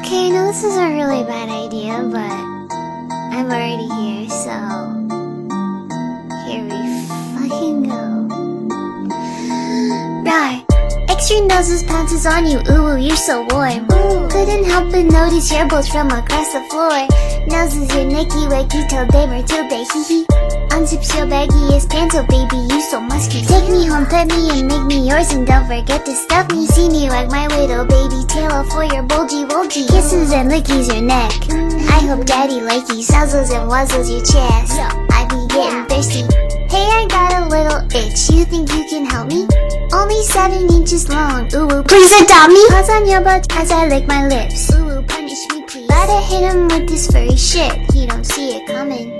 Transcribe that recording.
Okay, I know this is a really bad idea, but I'm already here, so here we fucking go. Rawr. Extra noses pounces on you, ooh, you're so warm. Couldn't help but notice your bolts from across the floor. Noses your Nicky Wacky till day Matilda, hee hee. Unzips your baggiest pants, oh baby, you so musky. Take me home, pet me and make me yours, and don't forget to stuff me. See me wag my little baby tail for your bulgy wulgy. Kisses and lickies your neck. I hope daddy likey nuzzles and wuzzles your chest. I be getting thirsty. Hey, I got a little itch, you think you can help me? Only 7 inches long, ooh, please adopt me. Paws on your butt as I lick my lips. Ooh, punish me please. Gotta hit him with this furry shit, he don't see it coming.